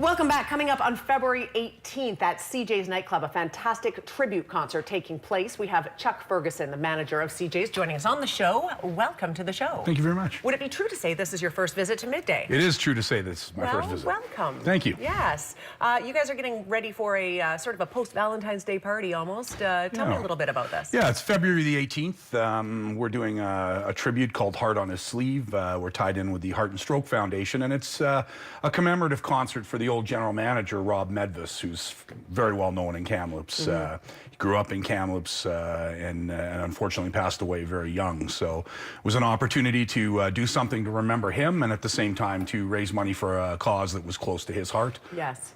Welcome back. Coming up on February 18th at CJ's Nightclub, a fantastic tribute concert taking place. We have Chuck Ferguson, the manager of CJ's, joining us on the show. Welcome to the show. Thank you very much. Would it be true to say this is your first visit to Midday? It is true to say this is my first visit. Welcome. Thank you. Yes. You guys are getting ready for a sort of a post-Valentine's Day party almost. Tell me a little bit about this. Yeah, it's February the 18th. We're doing a tribute called Heart on His Sleeve. We're tied in with the Heart and Stroke Foundation, and it's a commemorative concert for the old general manager, Rob Medves, who's very well known in Kamloops. He grew up in Kamloops and unfortunately passed away very young. So it was an opportunity to do something to remember him and at the same time to raise money for a cause that was close to his heart. Yes.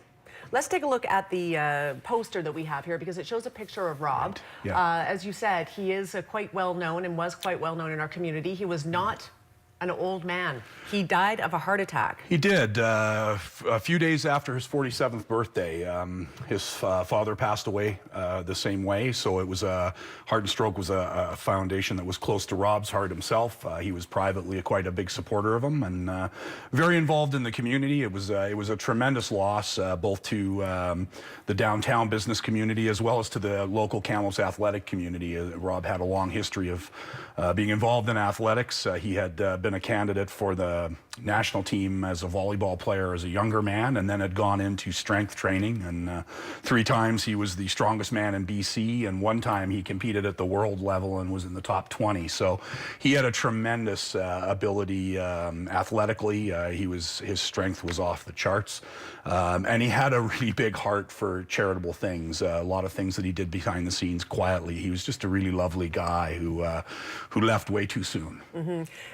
Let's take a look at the poster that we have here because it shows a picture of Rob. Right. Yeah. As you said, he is quite well known and was quite well known in our community. He was not an old man. He died of a heart attack. He did. A few days after his 47th birthday, his father passed away the same way. So it was Heart and Stroke was a foundation that was close to Rob's heart himself. He was privately quite a big supporter of him and very involved in the community. It was a tremendous loss, both to the downtown business community as well as to the local Kamloops athletic community. Rob had a long history of being involved in athletics. He had been a candidate for the national team as a volleyball player as a younger man, and then had gone into strength training. And 3 times he was the strongest man in BC, and 1 time he competed at the world level and was in the top 20. So he had a tremendous ability athletically. His strength was off the charts, and he had a really big heart for charitable things. A lot of things that he did behind the scenes quietly. He was just a really lovely guy who left way too soon.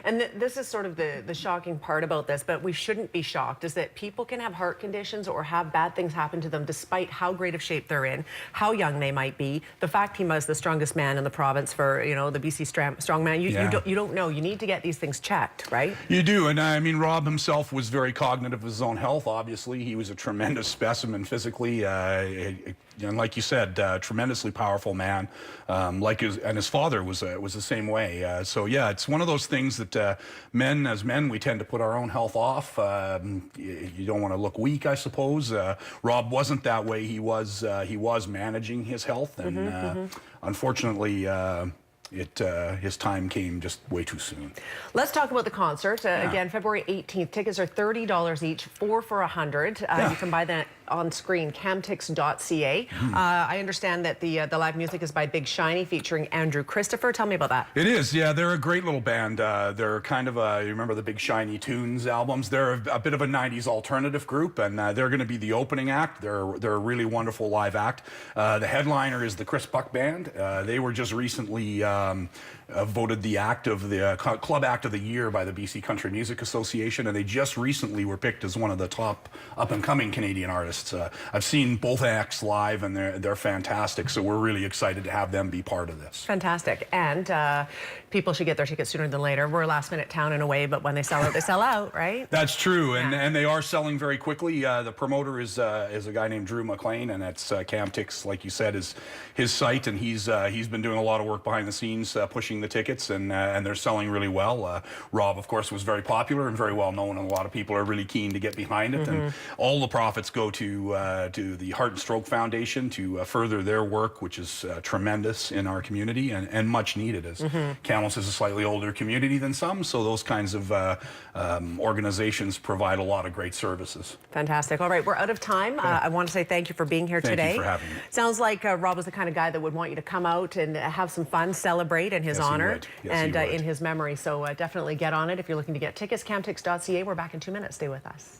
And this is sort of the shocking part about this, but we shouldn't be shocked, is that people can have heart conditions or have bad things happen to them despite how great of shape they're in, how young they might be. The fact he was the strongest man in the province for, you know, the BC strongman, you don't know. You need to get these things checked, right? You do, and I mean, Rob himself was very cognitive of his own health, obviously. He was a tremendous specimen physically, and like you said, tremendously powerful man. And his father was the same way. So yeah, it's one of those things that as men, we tend to put our own health off. You don't want to look weak, I suppose. Rob wasn't that way. He was managing his health, and unfortunately, his time came just way too soon. Let's talk about the concert. Again, February 18th. Tickets are $30 each, 4 for $100. You can buy that on screen, camtix.ca. I understand that the live music is by Big Shiny featuring Andrew Christopher. Tell me about that. It is, yeah. They're a great little band. They're kind of you remember the Big Shiny Tunes albums? They're a bit of a 90s alternative group, and they're going to be the opening act. They're a really wonderful live act. The headliner is the Chris Buck Band. They were just recently voted the club act of the year by the BC Country Music Association, and they just recently were picked as one of the top up-and-coming Canadian artists. I've seen both acts live, and they're fantastic, so we're really excited to have them be part of this. Fantastic. And people should get their tickets sooner than later. We're a last-minute town in a way, but when they sell out, they sell out, right? That's true, and they are selling very quickly. The promoter is a guy named Drew McLean, and that's Camtix, like you said, is his site, and he's been doing a lot of work behind the scenes, pushing the tickets, and they're selling really well. Rob, of course, was very popular and very well known, and a lot of people are really keen to get behind it. And all the profits go to the Heart and Stroke Foundation to further their work, which is tremendous in our community and much needed, as Kamloops is a slightly older community than some, so those kinds of organizations provide a lot of great services. Fantastic. All right, we're out of time. I want to say thank you for being here today. Thank you for having me. Sounds like Rob was the kind of guy that would want you to come out and have some fun, celebrate in his honor and in his memory. So definitely get on it if you're looking to get tickets. Camtix.ca. We're back in 2 minutes. Stay with us.